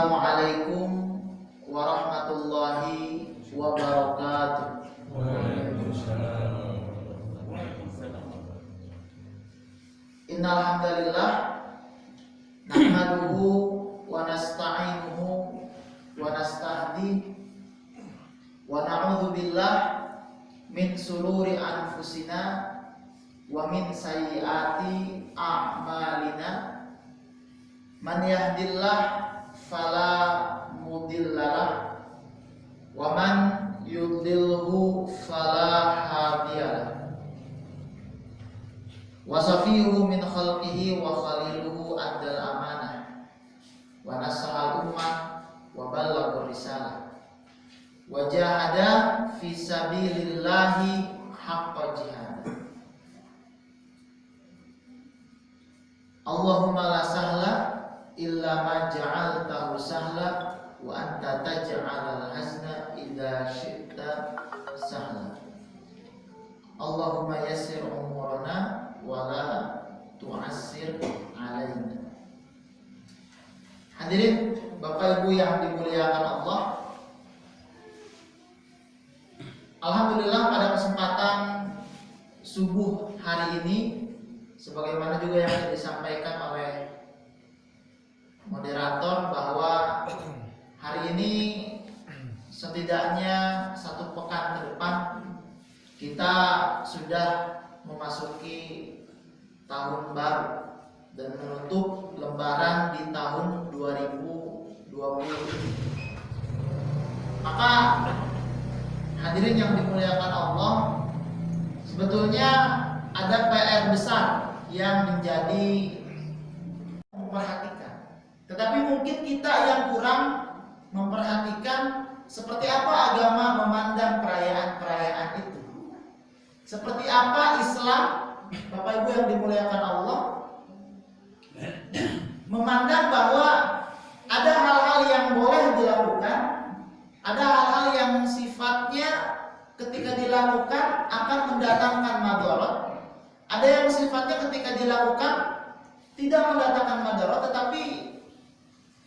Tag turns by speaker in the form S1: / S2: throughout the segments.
S1: Assalamualaikum warahmatullahi wabarakatuh.
S2: Waalaikumsalam.
S1: Innal hamdalillah nahmaduhu wa nasta'inuhu wa nastahdihi wa na'udzu billah min sururi anfusina wa min sayyiati a'malina. Man yahdillah fala mudhillalah wa man yudlilhu fala hadiyalah. Wa safiyuhu min khalqihi wa khaliluhu addal amanah wa nasahal ummah wa ballagha risalah wa jahada fi sabilillahi haqqa jihad. Allahumma la sahla illa ma ja'altahu sahla wa anta taj'alal hazna idza syi'ta sahla. Allahumma yassir umurana wa la tu'assir alaina. Hadirin Bapak Ibu yang dimuliakan Allah, alhamdulillah pada kesempatan subuh hari ini, sebagaimana juga yang disampaikan oleh moderator, bahwa hari ini setidaknya satu pekan ke depan kita sudah memasuki tahun baru dan menutup lembaran di tahun 2020. Maka hadirin yang dimuliakan Allah, sebetulnya ada PR besar yang menjadi memperhatikan. Tetapi mungkin kita yang kurang memperhatikan seperti apa agama memandang perayaan-perayaan itu. Seperti apa Islam, Bapak Ibu yang dimuliakan Allah, memandang bahwa ada hal-hal yang boleh dilakukan, ada hal-hal yang sifatnya ketika dilakukan akan mendatangkan madarat, ada yang sifatnya ketika dilakukan tidak mendatangkan madarat tetapi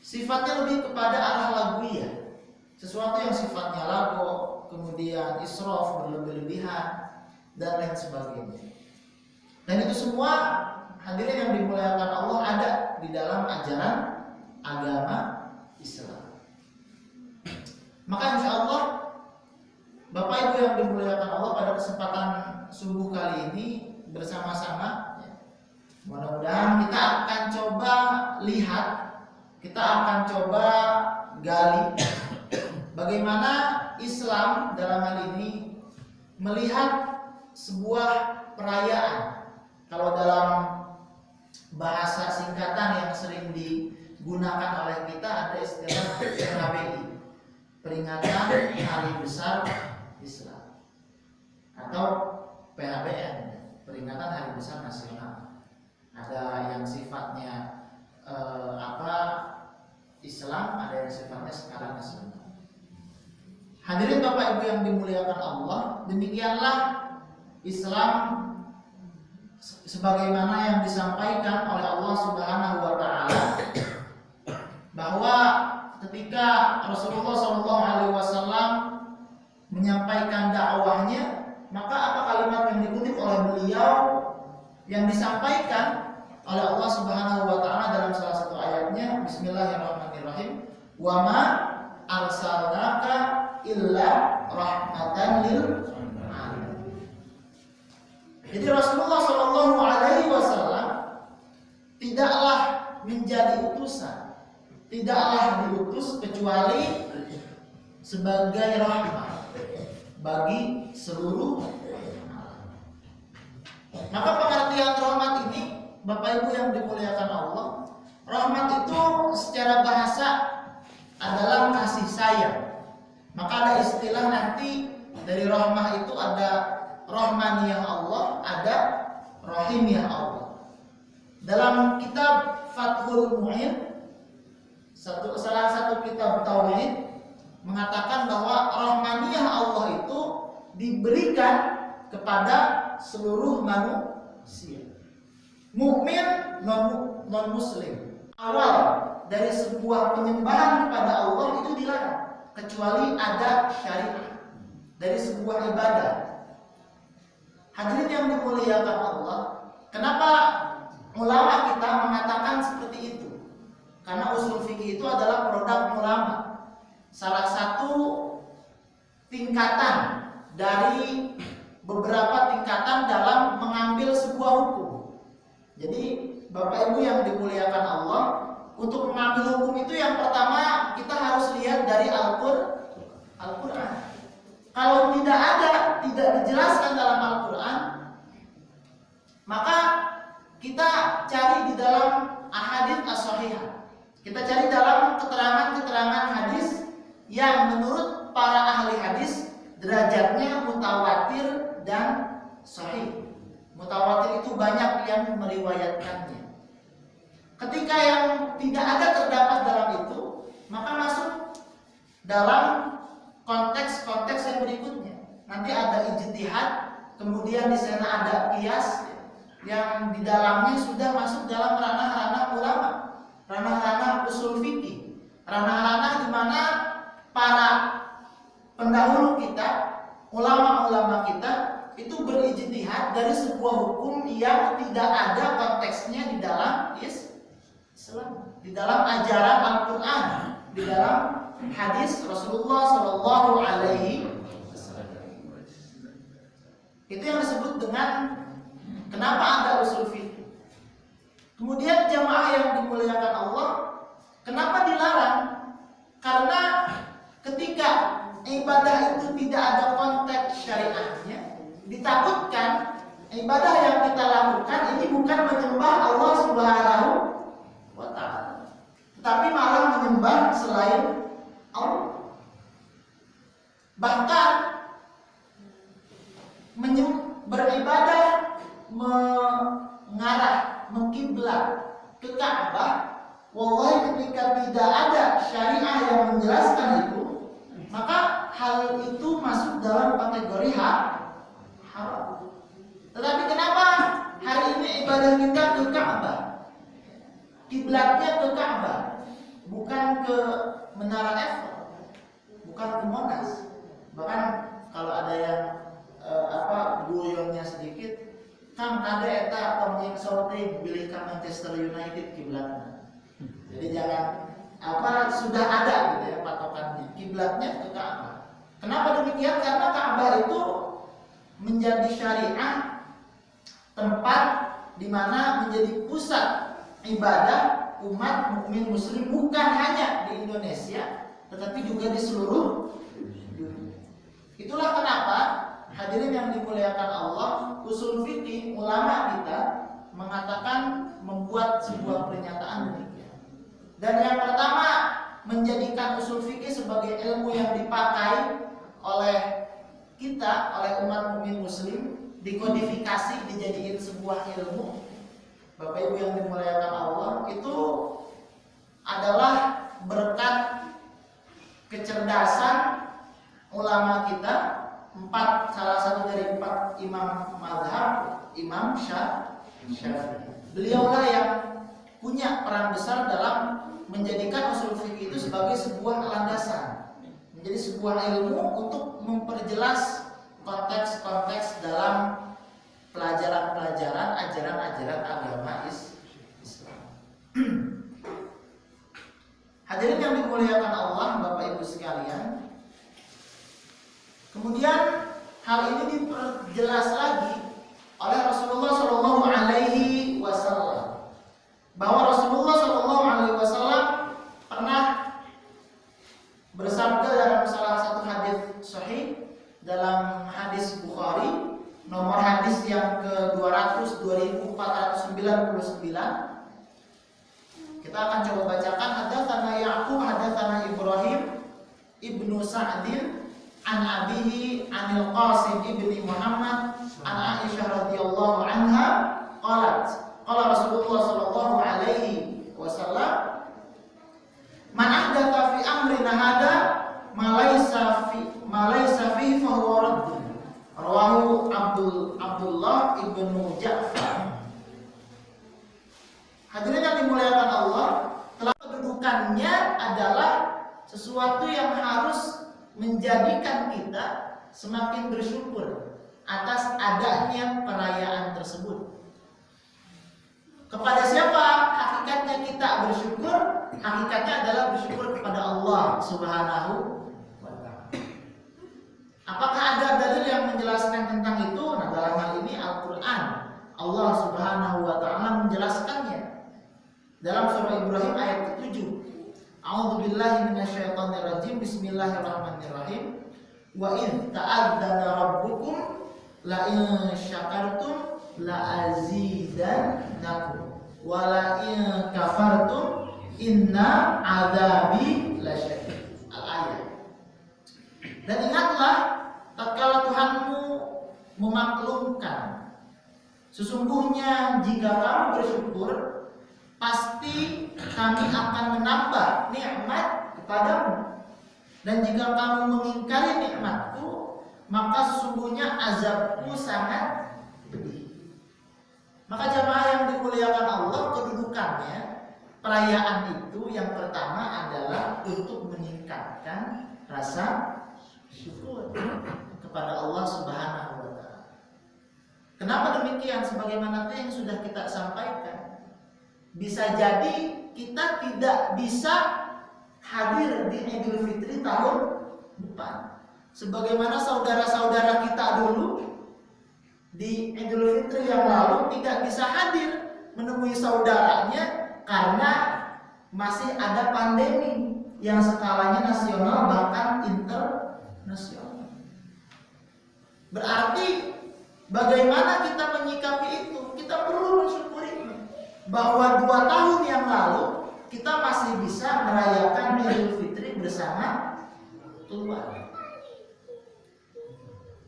S1: sifatnya lebih kepada arah lagwiyah, sesuatu yang sifatnya lago, kemudian israf, berlebih-lebihan dan lain sebagainya. Dan itu semua hadirin yang dimuliakan Allah ada di dalam ajaran agama Islam. Maka insya Allah Bapak Ibu yang dimuliakan Allah, pada kesempatan subuh kali ini bersama-sama, mudah-mudahan kita akan coba lihat, kita akan coba gali bagaimana Islam dalam hal ini melihat sebuah perayaan. Kalau dalam bahasa singkatan yang sering digunakan oleh kita ada istilah PHBI, peringatan Hari Besar Islam, atau PHBN, peringatan Hari Besar Nasional. Ada yang sifatnya Islam, ada yang sifatnya skala nasional. Hadirin Bapak Ibu yang dimuliakan Allah, demikianlah Islam sebagaimana yang disampaikan oleh Allah Subhanahu wa taala, bahwa ketika Rasulullah SAW menyampaikan dakwahnya, maka apa kalimat yang dikutip oleh beliau yang disampaikan oleh Allah Subhanahu wa taala dalam salah satu ayatnya, Bismillahirrahmanirrahim, wa ma arsalnaka illa rahmatan lil alamin. Jadi Rasulullah SAW tidaklah menjadi utusan, tidaklah diutus kecuali sebagai rahmat bagi seluruh alam. Maka pengertian rahmat ini, Bapak Ibu yang dimuliakan Allah, rahmat itu secara bahasa adalah kasih sayang. Maka ada istilah nanti dari rahmah itu ada rahmaniyah Allah, ada rahimiyah Allah. Dalam kitab Fathul Mu'in, salah satu kitab tauhid, mengatakan bahwa rahmaniyah Allah itu diberikan kepada seluruh manusia, mukmin non muslim. Awal dari sebuah penyembahan kepada Allah itu dilarang kecuali ada syariat dari sebuah ibadah. Hadirin yang dimuliakan Allah, kenapa ulama kita mengatakan seperti itu? Karena usul fikih itu adalah produk ulama. Salah satu tingkatan dari beberapa tingkatan dalam mengambil sebuah hukum. Jadi Bapak Ibu yang dimuliakan Allah, untuk mengambil hukum itu yang pertama kita harus lihat dari Al-Quran. Kalau tidak dijelaskan dalam Al-Quran, maka kita cari di dalam ahadits as-sahihah. Kita cari dalam keterangan-keterangan hadis yang menurut para ahli hadis derajatnya mutawatir dan sahih. Mutawatir itu banyak yang meriwayatkannya. Ketika yang tidak ada terdapat dalam itu, maka masuk dalam konteks-konteks yang berikutnya. Nanti ada ijtihad, kemudian di sana ada qiyas yang di dalamnya sudah masuk dalam ranah-ranah ulama, ranah-ranah usul fikih, ranah-ranah di mana para pendahulu kita, ulama-ulama kita itu berijtihad dari sebuah hukum yang tidak ada konteksnya di dalam Islam, di dalam ajaran Al-Quran, di dalam hadis Rasulullah Shallallahu Alaihi Wasallam. Itu yang disebut dengan kenapa ada usul fikih. Kemudian jamaah yang dimuliakan Allah, kenapa dilarang? Karena ketika ibadah itu tidak ada konteks syariatnya, ditakutkan ibadah yang kita lakukan ini bukan menyembah Allah Subhanahu wa Ta'ala, tetapi malah menyembah selain Allah. Bahkan beribadah mengarah, mengkiblat ke Ka'bah, wallahi ketika tidak ada syariah yang menjelaskan itu, maka hal itu masuk dalam kategori haram. Tetapi kenapa hari ini ibadah kita ke Ka'bah, kiblatnya ke Ka'bah, bukan ke Menara Eiffel, bukan ke Monas. Bahkan kalau ada yang guyonnya sedikit, Kang ada eta pemain sorting pilih ke Manchester United kiblatnya. Jadi jangan sudah ada gitu ya patokannya, kiblatnya ke Ka'bah. Kenapa demikian? Karena Ka'bah itu menjadi syariah, tempat di mana menjadi pusat ibadah umat mukmin muslim, bukan hanya di Indonesia tetapi juga di seluruh dunia. Itulah kenapa hadirin yang dimuliakan Allah, usul fikih ulama kita mengatakan, membuat sebuah pernyataan demikian. Dan yang pertama, menjadikan usul fikih sebagai ilmu yang dipakai oleh kita, oleh umat mukmin muslim, dikodifikasi, dijadikan sebuah ilmu. Bapak Ibu yang dimuliakan Allah, itu adalah berkat kecerdasan ulama kita, salah satu dari 4 imam mazhab, Imam Syafi'i. Beliaulah yang punya peran besar dalam menjadikan usul fikih itu sebagai sebuah landasan, menjadi sebuah ilmu untuk memperjelas konteks-konteks dalam pelajaran-pelajaran, ajaran-ajaran agama Islam. Hadirin yang dimuliakan Allah, Bapak Ibu sekalian. Kemudian hal ini diperjelas lagi oleh Rasulullah Shallallahu Alaihi Wasallam, bahwa Rasulullah Shallallahu Alaihi Wasallam pernah bersabda dalam salah satu hadis sahih, dalam hadis Bukhari, nomor hadis yang ke-200 2499. Kita akan coba bacakan. Hadatsana Ya'qub hadatsana Ibrahim ibnu Sa'din an abihi anil Qasim ibni Muhammad an Aisyah radhiyallahu anha qalat qala Rasulullah sallallahu alaihi wasallam man ahdatha fi amrina hada ma laysa fi fa huwa radd. Rawahu Abdullah ibnu Ja'far. Hadirin yang dimuliakan Allah, telah kedudukan menjadikan kita semakin bersyukur atas adanya perayaan tersebut. Kepada siapa hakikatnya kita bersyukur? Hakikatnya adalah bersyukur kepada Allah Subhanahu wa ta'ala. Apakah ada dalil yang menjelaskan tentang itu? Nah, dalam hal ini Al-Qur'an. Allah Subhanahu wa ta'ala menjelaskannya dalam surah Ibrahim ayat ke-7. A'udzubillahi minasyaitonirrajim. Bismillahirrahmanirrahim. Wa idz ta'adzana rabbukum la in syakartum la azidannakum wa la in kafartum inna adzabi lasyadid. Al-ayat. Dan ingatlah tatkala Tuhanmu memaklumkan, sesungguhnya jika kamu bersyukur, pasti kami akan menambah nikmat kepadamu. Dan jika kamu mengingkari nikmatku, maka sesungguhnya azabku sangat pedih. Maka jamaah yang dimuliakan Allah, kedudukannya perayaan itu yang pertama adalah untuk meningkatkan rasa syukur kepada Allah Subhanahu wa ta'ala. Kenapa demikian? Sebagaimana yang sudah kita sampaikan, bisa jadi kita tidak bisa hadir di Idul Fitri tahun depan. Sebagaimana saudara-saudara kita dulu di Idul Fitri yang lalu tidak bisa hadir menemui saudaranya karena masih ada pandemi yang skalanya nasional bahkan internasional. Berarti bagaimana kita menyikapi itu? Kita perlu mensyukuri bahwa 2 tahun yang lalu kita masih bisa merayakan Idul Fitri bersama keluarga.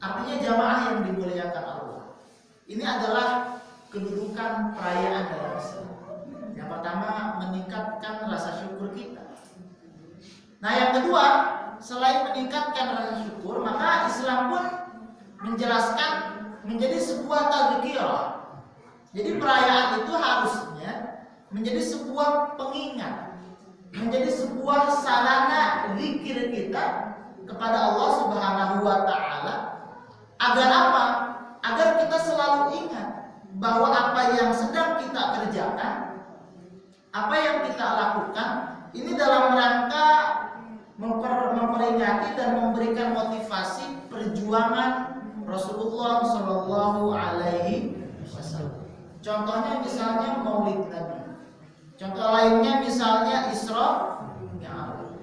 S1: Artinya jamaah yang dimuliakan Allah, ini adalah kedudukan perayaan dalam Islam. Yang pertama, meningkatkan rasa syukur kita. Nah, yang kedua, selain meningkatkan rasa syukur, maka Islam pun menjelaskan menjadi sebuah tadzkirah. Jadi perayaan itu harusnya menjadi sebuah pengingat, menjadi sebuah sarana zikir kita kepada Allah Subhanahu wa ta'ala. Agar apa? Agar kita selalu ingat bahwa apa yang sedang kita kerjakan, apa yang kita lakukan, ini dalam rangka memperingati dan memberikan motivasi perjuangan Rasulullah Shallallahu Alaihi Wasallam. Contohnya misalnya Maulid Nabi. Contoh lainnya misalnya Isra Mi'raj.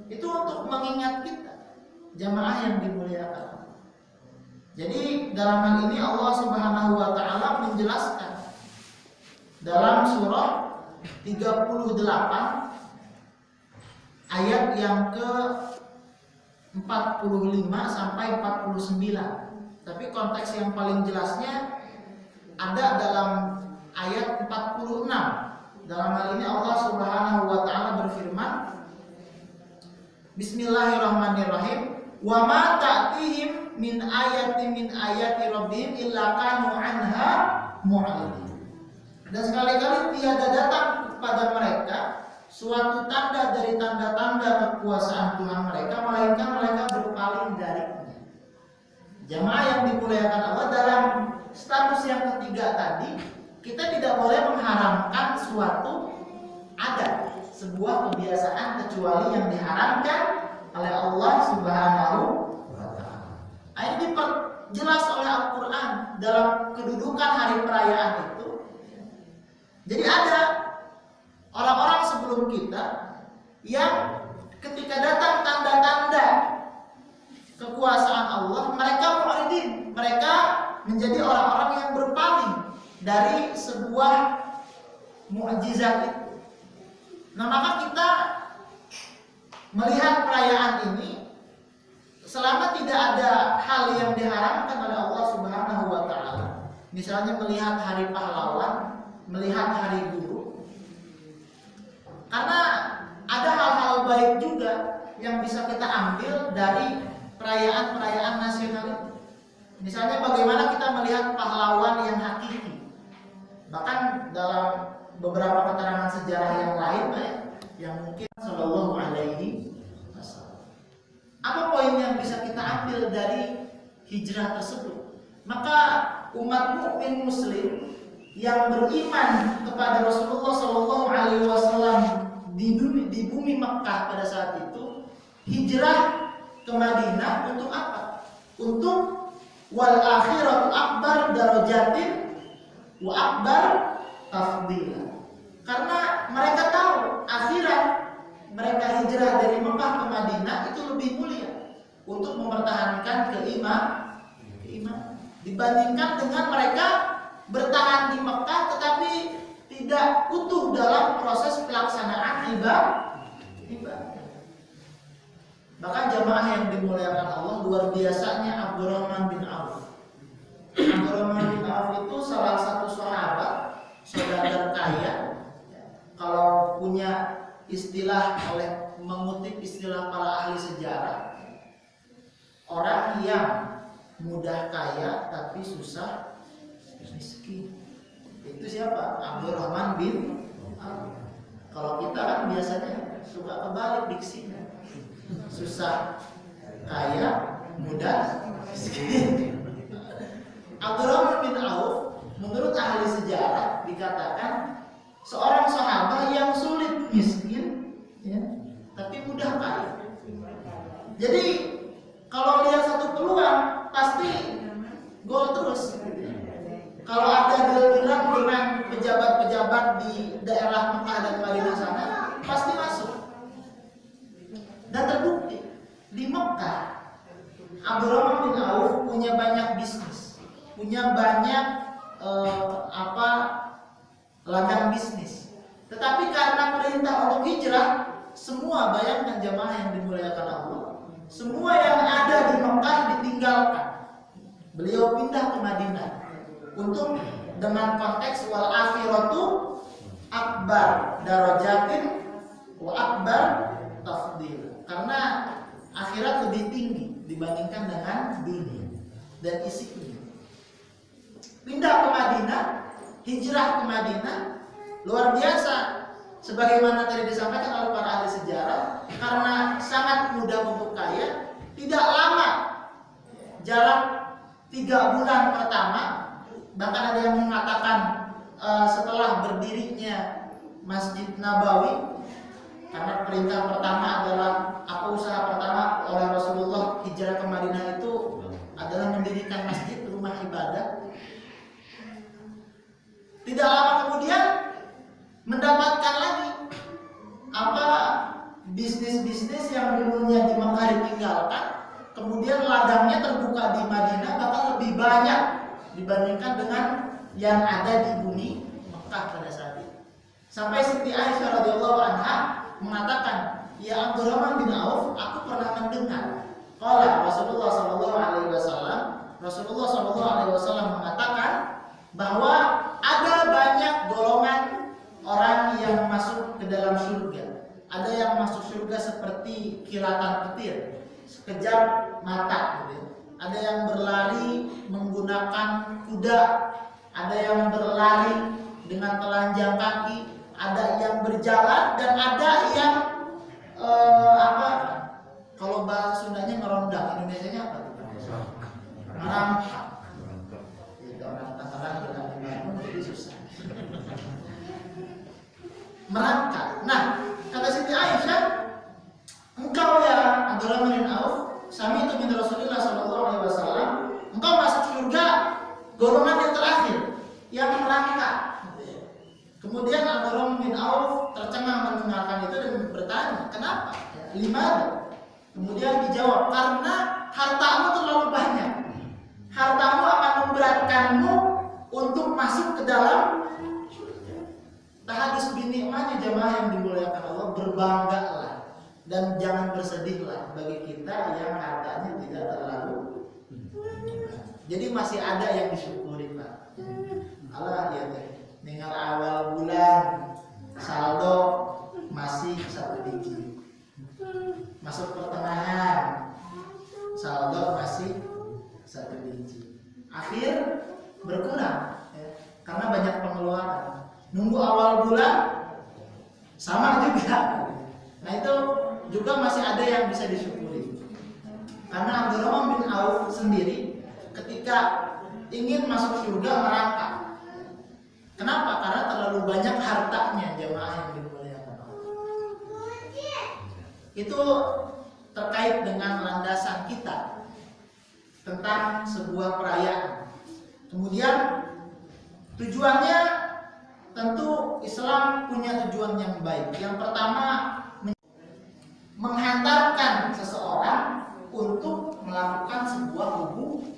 S1: Itu untuk mengingat kita, jamaah yang dimuliakan. Jadi dalam hal ini Allah Subhanahu wa ta'ala menjelaskan dalam surah 38 ayat yang ke 45 sampai 49. Tapi konteks yang paling jelasnya ada dalam ayat 46. Dalam hal ini Allah Subhanahu wa ta'ala berfirman, Bismillahirrahmanirrahim. Wa ma ta'tihim min ayati rabbihim illa kanu anha mu'ridin. Dan sekali-kali tiada datang kepada mereka suatu tanda dari tanda-tanda kekuasaan Tuhan mereka, melainkan mereka berpaling darinya. Jamaah yang dimuliakan Allah, dalam status yang ketiga tadi, kita tidak boleh mengharamkan suatu adat, sebuah kebiasaan kecuali yang diharamkan oleh Allah Subhanahu wa ta'ala. Ini diperjelas oleh Al-Quran dalam kedudukan hari perayaan itu. Jadi ada orang-orang sebelum kita yang ketika datang tanda-tanda kekuasaan Allah, mereka mu'ridin, mereka menjadi orang-orang yang berpaling dari sebuah mukjizat itu. Nah, maka kita melihat perayaan ini, selama tidak ada hal yang diharamkan oleh Allah Subhanahu wa ta'ala, misalnya melihat hari pahlawan, melihat hari guru, karena ada hal-hal baik juga yang bisa kita ambil dari perayaan-perayaan nasional itu. Misalnya bagaimana kita melihat pahlawan yang hakiki. Bahkan dalam beberapa keterangan sejarah yang lain yang mungkin Sallallahu Alaihi Wasallam. Apa poin yang bisa kita ambil dari hijrah tersebut. Maka umat mukmin muslim yang beriman kepada Rasulullah Shallallahu Alaihi Wasallam di bumi Mekah pada saat itu hijrah ke Madinah untuk apa? Untuk wal akhiratu akbar darajatin wa akbar tafdila. Karena mereka tahu akhirat mereka hijrah dari Mekah ke Madinah itu lebih mulia untuk mempertahankan keimanan dibandingkan dengan mereka bertahan di Mekah tetapi tidak utuh dalam proses pelaksanaan ibadah. Bahkan jamaah yang dimuliakan Allah, luar biasanya Abdurrahman bin Auf. Abdurrahman bin Auf itu salah satu sahabat, saudagar kaya. Kalau punya istilah, oleh mengutip istilah para ahli sejarah, orang yang mudah kaya tapi susah miskin. Itu siapa? Abdurrahman bin Auf. Kalau kita kan biasanya suka kebalik diksinya. Susah kaya, mudah miskin. Abdurrahman bin Auf menurut ahli sejarah dikatakan seorang sahabat yang sulit miskin, ya, tapi mudah kaya. Jadi kalau lihat satu peluang pasti gol terus. Kalau ada deal-dealan dengan pejabat-pejabat di daerah Mekah dan Madinah sana, pasti masuk. Dan terbukti di Mekah, Abdurrahman bin Auf punya banyak bisnis, punya banyak ladang bisnis. Tetapi karena perintah untuk hijrah, semua, bayangkan jamaah yang dimuliakan Allah, semua yang ada di Mekah ditinggalkan. Beliau pindah ke Madinah untuk dengan konteks wal akhiratu akbar darajatin wa akbar tafdil. Karena akhirat lebih tinggi dibandingkan dengan dunia dan isinya. Pindah ke Madinah, hijrah ke Madinah, luar biasa. Sebagaimana tadi disampaikan oleh para ahli sejarah, karena sangat mudah untuk kaya, tidak lama, jarak 3 bulan pertama, bahkan ada yang mengatakan setelah berdirinya Masjid Nabawi, karena perintah pertama adalah usaha pertama oleh Rasulullah hijrah ke Madinah itu adalah mendirikan masjid, rumah ibadah. Tidak lama kemudian mendapatkan lagi bisnis-bisnis yang dulunya di Mekah ditinggalkan, kemudian ladangnya terbuka di Madinah bahkan lebih banyak dibandingkan dengan yang ada di bumi Mekah pada saat itu. Sampai Siti Aisyah radhiyallahu anha mengatakan, "Ya Abdurrahman bin Auf, aku pernah mendengar qala Rasulullah sallallahu alaihi wasallam, Rasulullah sallallahu alaihi wasallam mengatakan bahwa ada banyak golongan orang yang masuk ke dalam surga. Ada yang masuk surga seperti kilatan petir, sekejap mata gitu. Ada yang berlari menggunakan kuda, ada yang berlari dengan telanjang kaki, ada yang berjalan, dan ada yang kalau bahasa Sundanya ngerondang, Indonesianya apa? Merangkak. Itu orang Tangerang bilang Bandung jadi susah. Merangkak. Nah, kata Siti Aisyah, engkau ya Abdurrahman bin Auf, sami itu min Rasulullah sallallahu alaihi wasallam, engkau masuk surga golongan yang terakhir, yang merangkak. Kemudian Abdurrahman bin Auf tercengang mendengarkan itu dan bertanya, kenapa? Lima. Kemudian dijawab, karena hartamu terlalu banyak. Hartamu akan memberatkanmu untuk masuk ke dalam surga. Tahadus bin nikmahnya jamaah yang dimuliakan Allah, berbanggalah dan jangan bersedihlah bagi kita yang hartanya tidak terlalu. Jadi masih ada yang disyukuri, Pak. Allah ya teh. Dengan awal bulan saldo masih 1 digit. Masuk pertengahan saldo masih 1 digit. Akhir berkurang ya, karena banyak pengeluaran. Nunggu awal bulan sama juga. Nah itu juga masih ada yang bisa disyukuri. Karena Abdurrahman bin Auf sendiri ketika ingin masuk surga merangkak. Kenapa? Karena terlalu banyak hartanya, jemaah yang dimuliakan Allah. Itu terkait dengan landasan kita tentang sebuah perayaan. Kemudian tujuannya tentu Islam punya tujuan yang baik. Yang pertama, menghantarkan seseorang untuk melakukan sebuah hubungan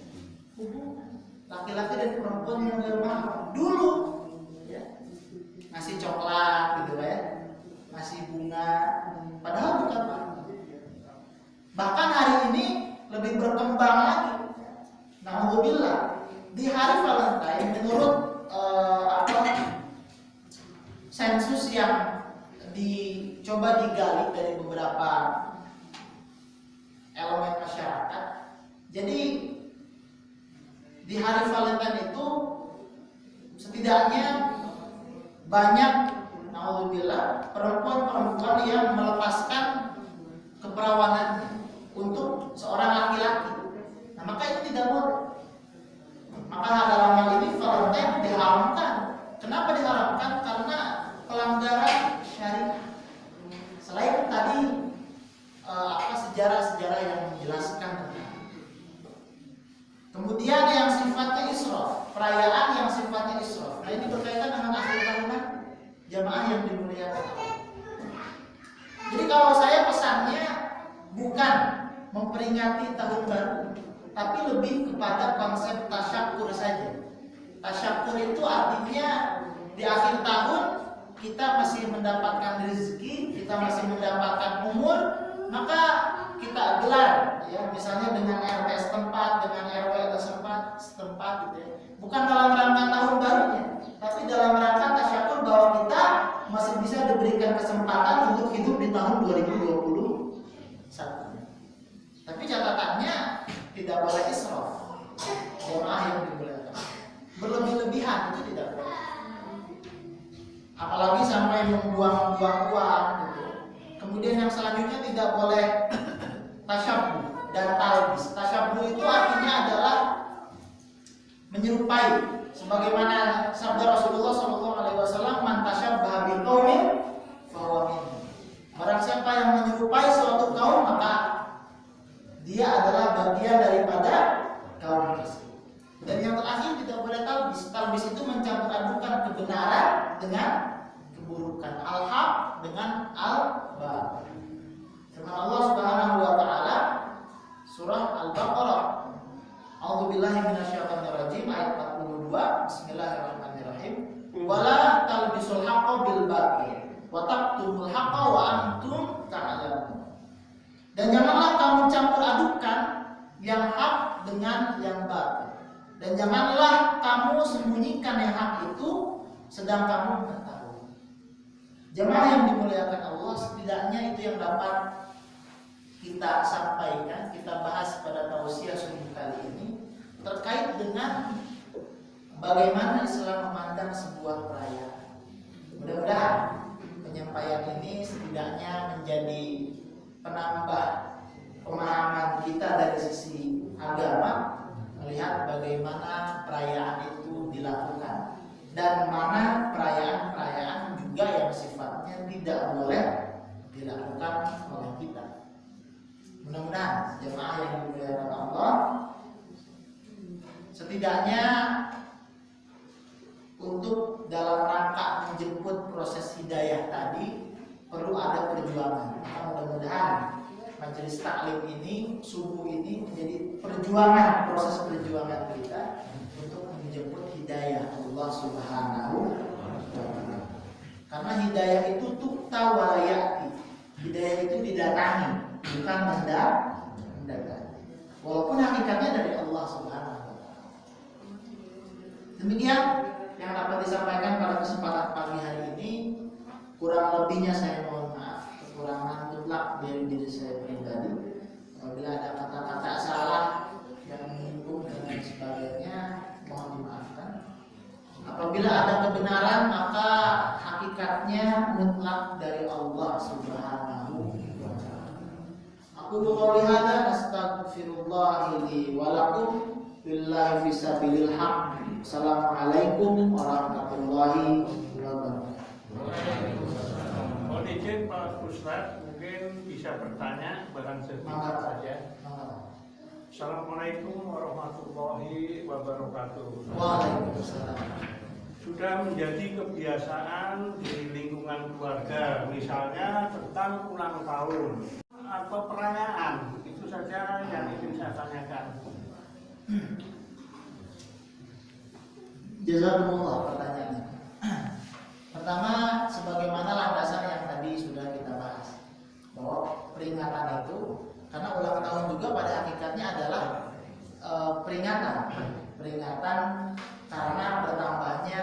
S1: laki-laki dan perempuan yang bermahram. Dulu ya, ngasih coklat gitu ya, ngasih bunga, padahal bukan Pak. Bahkan hari ini lebih berkembang lagi. Alhamdulillah, di hari Valentine menurut sensus yang dicoba digali dari beberapa elemen masyarakat. Jadi di hari Valentine itu setidaknya banyak, alhamdulillah, perempuan-perempuan yang melepaskan keperawanannya untuk seorang laki-laki. Nah, maka itu tidak boleh. Maka dalam hal ini Valentine diharamkan. Kenapa diharamkan? Karena pelanggaran syariat. Selain tadi sejarah-sejarah yang menjelaskan tentang. Kemudian yang sifatnya israf, perayaan yang sifatnya israf. Nah, ini berkaitan dengan akhir tahunan jamaah yang dimuliakan. Jadi kalau saya pesannya bukan memperingati tahun baru, tapi lebih kepada konsep tasyakur saja. Tasyakur itu artinya di akhir tahun kita masih mendapatkan rezeki, kita masih mendapatkan umur, maka kita gelar ya, misalnya dengan RT setempat, dengan RW setempat gitu ya. Bukan dalam rangka tahun barunya, tapi dalam rangka tasyakur bahwa kita masih bisa diberikan kesempatan untuk hidup di tahun 2021. Tapi catatannya tidak boleh israf. Jemaah yang dimuliakan. Berlebih-lebihan itu tidak boleh. Apalagi sampai membuang-buang uang gitu. Kemudian yang selanjutnya tidak boleh tasyabbuh dan talbis. Tasyabbuh itu artinya adalah menyerupai, sebagaimana sabda Rasulullah SAW, "Man tasyabbaha biqaumin fahuwa minhum." Barang siapa yang menyerupai suatu kaum, maka dia adalah bagian daripada kaum tersebut. Dan yang terakhir tidak boleh talbis. Talbis itu mencampur adukan kebenaran dengan keburukan, al-haq dengan al-batil. Firman Allah Subhanahu wa taala surah Al-Baqarah, A'udzubillahi minasyaitonirrajim, ayat 42, Bismillahirrahmanirrahim. Wala talbisul haqqo bil batil wa taqtumul haqqo wa antum ta'lamun. Dan janganlah kamu campur adukan yang hak dengan yang batil. Dan janganlah kamu sembunyikan yang hak itu sedang kamu mengetahui. Jemaah yang dimuliakan Allah, setidaknya itu yang dapat kita sampaikan, kita bahas pada tausiah subuh kali ini terkait dengan bagaimana Islam memandang sebuah perayaan. Mudah-mudahan penyampaian ini setidaknya menjadi penambah pemahaman kita dari sisi agama, melihat bagaimana perayaan itu dilakukan dan mana perayaan-perayaan juga yang sifatnya tidak boleh dilakukan oleh kita. Mudah-mudahan jemaah yang dimuliakan Allah, setidaknya untuk dalam rangka menjemput proses hidayah tadi perlu ada perjuangan. Maka mudah-mudahan majelis taklim ini, subuh ini menjadi perjuangan, proses perjuangan kita untuk menjemput hidayah Allah Subhanahu wa ta'ala. Karena hidayah itu tukta walayati. Hidayah itu didatangi, bukan mendatangi. Walaupun hakikatnya dari Allah Subhanahu wa ta'ala. Demikian yang dapat disampaikan pada kesempatan pagi hari ini. Kurang lebihnya saya mohon maaf, kekurangan mutlak dari diri saya pribadi. Apabila ada kata-kata salah yang menyinggung dan sebagainya, mohon dimaafkan. Apabila ada kebenaran, maka hakikatnya mutlak dari Allah Subhanahu wa ta'ala. Aku qouli hadza astaghfirullah li wa lakum billahi fisabilil haq. Assalamualaikum warahmatullahi wabarakatuh.
S3: Mohon izin Pak Ustadz, mungkin bisa bertanya barang sedikit saja. Assalamualaikum warahmatullahi wabarakatuh.
S1: Waalaikumsalam.
S3: Sudah menjadi kebiasaan di lingkungan keluarga, misalnya tentang ulang tahun atau perayaan, itu saja yang ingin saya tanyakan.
S1: Jazakumullah pertanyaannya. Pertama, sebagaimana landasan yang tadi sudah kita bahas, bahwa peringatan itu karena ulang tahun juga pada hakikatnya adalah peringatan karena bertambahnya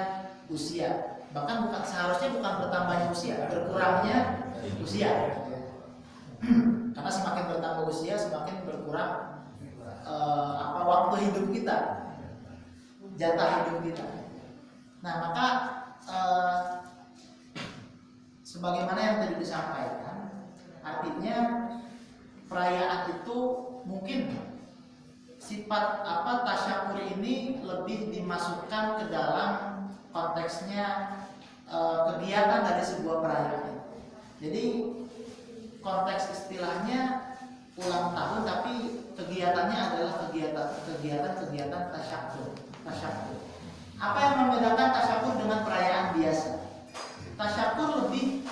S1: usia. Bahkan seharusnya bukan bertambahnya usia, berkurangnya usia. Karena semakin bertambah usia, semakin berkurang waktu hidup kita, jatah hidup kita. Nah, maka sebagaimana yang tadi disampaikan, artinya perayaan itu mungkin sifat tasyakur ini lebih dimasukkan ke dalam konteksnya kegiatan dari sebuah perayaan. Jadi konteks istilahnya ulang tahun, tapi kegiatannya adalah kegiatan tasyakur. Apa yang membedakan tasyakur dengan perayaan biasa? Tasyakur lebih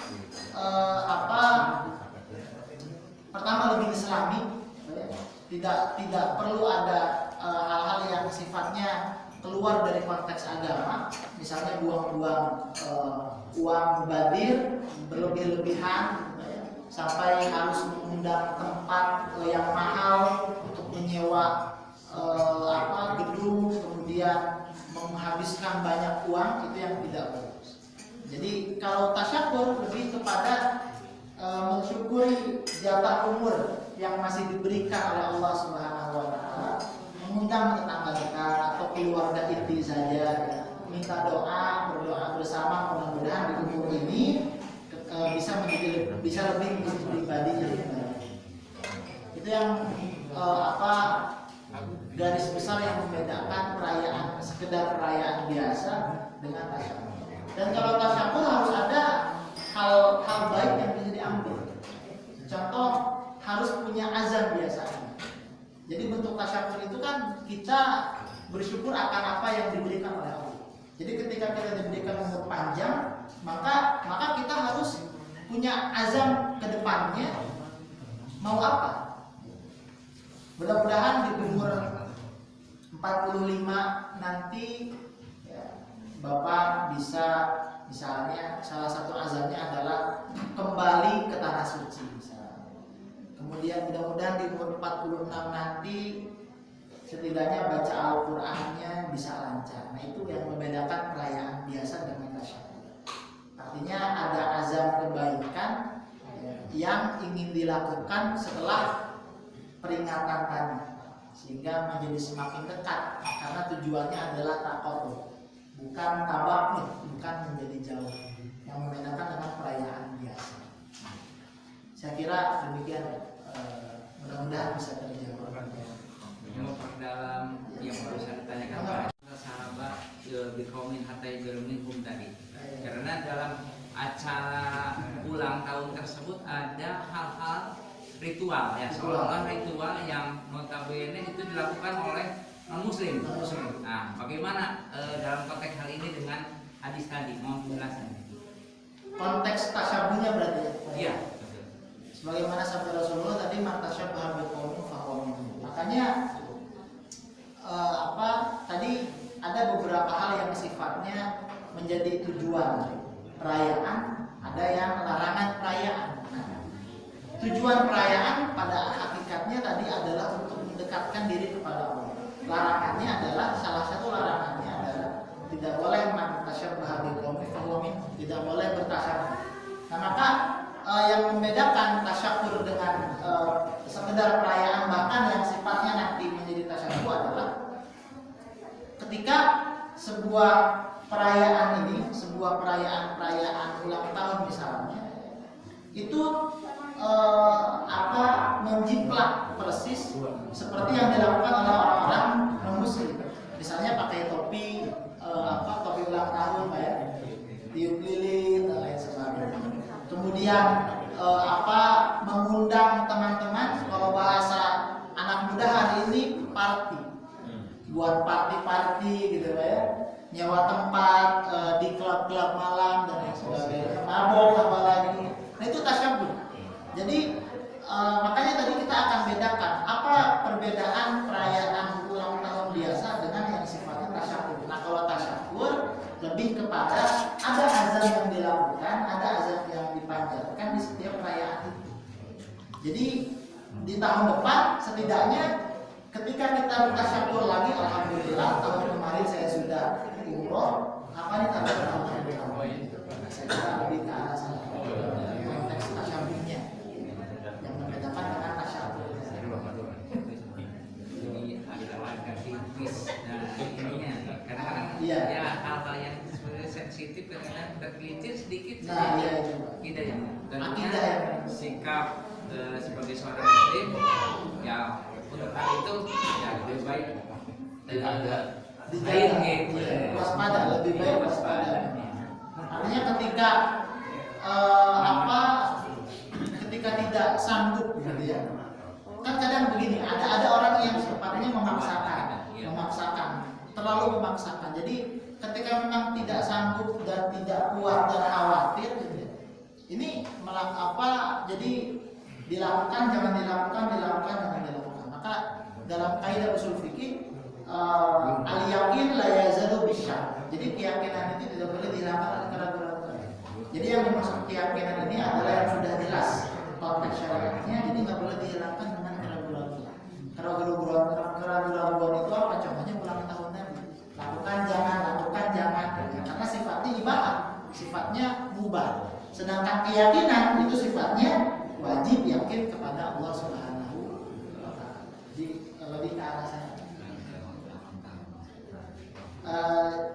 S1: pertama lebih islami, tidak perlu ada hal-hal yang sifatnya keluar dari konteks agama, misalnya buang-buang uang badir berlebih-lebihan sampai harus mengundang tempat yang mahal untuk menyewa gedung, kemudian menghabiskan banyak uang, itu yang tidak bagus. Jadi kalau tasyakur lebih kepada mensyukuri jatah umur yang masih diberikan oleh Allah Subhanahu wa taala, mengundang tetangga dekat atau keluarga inti saja, minta doa, berdoa bersama, mudah-mudahan di umur ini bisa lebih menjadi pribadi yang baik. Itu yang garis besar yang membedakan perayaan, sekedar perayaan biasa dengan tasyakur. Dan kalau tasyakur harus ada hal baik yang bisa diambil. Contoh, harus punya azan biasanya. Jadi bentuk tasyakur itu kan kita bersyukur akan apa yang diberikan oleh Allah. Jadi ketika kita diberikan umur panjang, maka kita harus punya azam ke depannya mau apa. Mudah-mudahan di umur 45 nanti Bapak bisa, misalnya salah satu azamnya adalah kembali ke tanah suci misalnya. Kemudian mudah-mudahan di umur 46 nanti setidaknya baca Al-Qur'annya bisa lancar. Nah, itu yang membedakan perayaan biasa dengan tasyakur. Artinya ada azam kebaikan yang ingin dilakukan setelah peringatan tadi, sehingga menjadi semakin dekat karena tujuannya adalah taqarrub, bukan tabakud, bukan menjadi jauh, yang membedakan dengan perayaan biasa. Saya kira demikian, mudah-mudahan bisa terjawab.
S4: Dalam yang baru saya ditanyakan para sahabat bikaumin hatta minhum tadi, karena dalam acara ulang tahun tersebut ada hal-hal ritual ya, seolah-olah ritual yang notabene itu dilakukan oleh non-muslim. Nah, bagaimana dalam konteks hal ini dengan hadis tadi? Mohon penjelasannya. Konteks tasyabuhnya berarti ya? Iya.
S1: Sebagaimana sabda Rasulullah tadi, man tasyabbaha biqaumin fahuwa minhum. Makanya tadi ada beberapa hal yang sifatnya menjadi tujuan perayaan, ada yang larangan perayaan. Tujuan perayaan pada hakikatnya tadi adalah untuk mendekatkan diri kepada Allah. Larangannya adalah, salah satu larangannya adalah tidak boleh man tasyabbaha biqaumin fahuwa minhum, tidak boleh bertasyabuh. Nah, maka yang membedakan tasyakur dengan sekedar perayaan bahkan yang sifatnya nanti menjadi tasyabuh adalah ketika sebuah perayaan ini, sebuah perayaan ulang tahun misalnya, itu menjiplak persis seperti yang dilakukan oleh orang-orang non-muslim. Misalnya pakai topi topi ulang tahun, Pak ya, tiup lilin dan lain sebagainya. Kemudian mengundang teman-teman, kalau bahasa anak muda hari ini party, buat party gitu Pak ya, nyewa tempat di klub-klub malam dan lain sebagainya, mabok apalagi. Nah itu tasyabbuh. Jadi makanya tadi kita akan bedakan apa perbedaan perayaan ulang tahun biasa dengan yang sifatnya tasyabbuh. Nah kalau tasyabbuh lebih kepada ada azan yang dilakukan, ada azan yang dipanjatkan di setiap perayaan itu. Jadi di tahun depan setidaknya ketika kita tasyabbuh lagi, alhamdulillah tahun kemarin saya sudah umroh, apa nih tanda alhamdulillah. Saya kira lebih ke arah sana. Konteks tasyabbuhnya yang membedakan dengan tasyabbuh.
S4: Jadi ada warga tipis dan ininya kadang-kadang
S1: Iya.
S4: ya hal-hal yang sebenarnya sensitif kadang-kadang tergelincir sedikit
S1: Nah,
S4: saja.
S1: iya itu.
S4: Kita ya
S1: Akidah
S4: tentunya
S1: ya.
S4: sikap sebagai seorang muslim ya untuk hal itu ya lebih baik
S2: Dijaga.
S1: Dijaga, waspada, lebih baik waspada. Artinya ketika ketika tidak sanggup gitu ya. Kan kadang begini, ada orang yang sifatnya memaksakan, terlalu memaksakan. Jadi ketika memang tidak sanggup dan tidak kuat dan khawatir gitu ya. Ini jadi dilakukan jangan dilakukan, dilakukan jangan dilakukan. Maka dalam kaidah usul fikih al-yaqin la yazalu bisyak. Jadi keyakinan itu tidak boleh dihilangkan oleh keraguan-keraguan. Jadi yang dimaksud keyakinan ini adalah yang sudah jelas konteks syariatnya, jadi nggak boleh dihilangkan dengan keraguan-keraguan. Keraguan-keraguan itu apa? Contohnya ulang tahun Nabi. Lakukan jangan, karena sifatnya ibadah, sifatnya mubah. Sedangkan keyakinan itu sifatnya wajib yakin kepada Allah Subhanahu wa Ta'ala. Jadi lebih ke arah sana.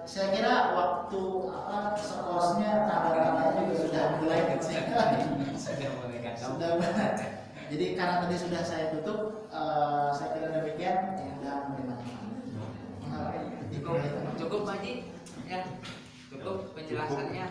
S1: Saya kira waktu skosnya tanda-tandanya juga sudah mulai sudah benar. Jadi karena tadi sudah saya tutup, saya kira demikian. Mudah-mudahan bermanfaat.
S4: cukup Pak Haji ya, cukup penjelasannya.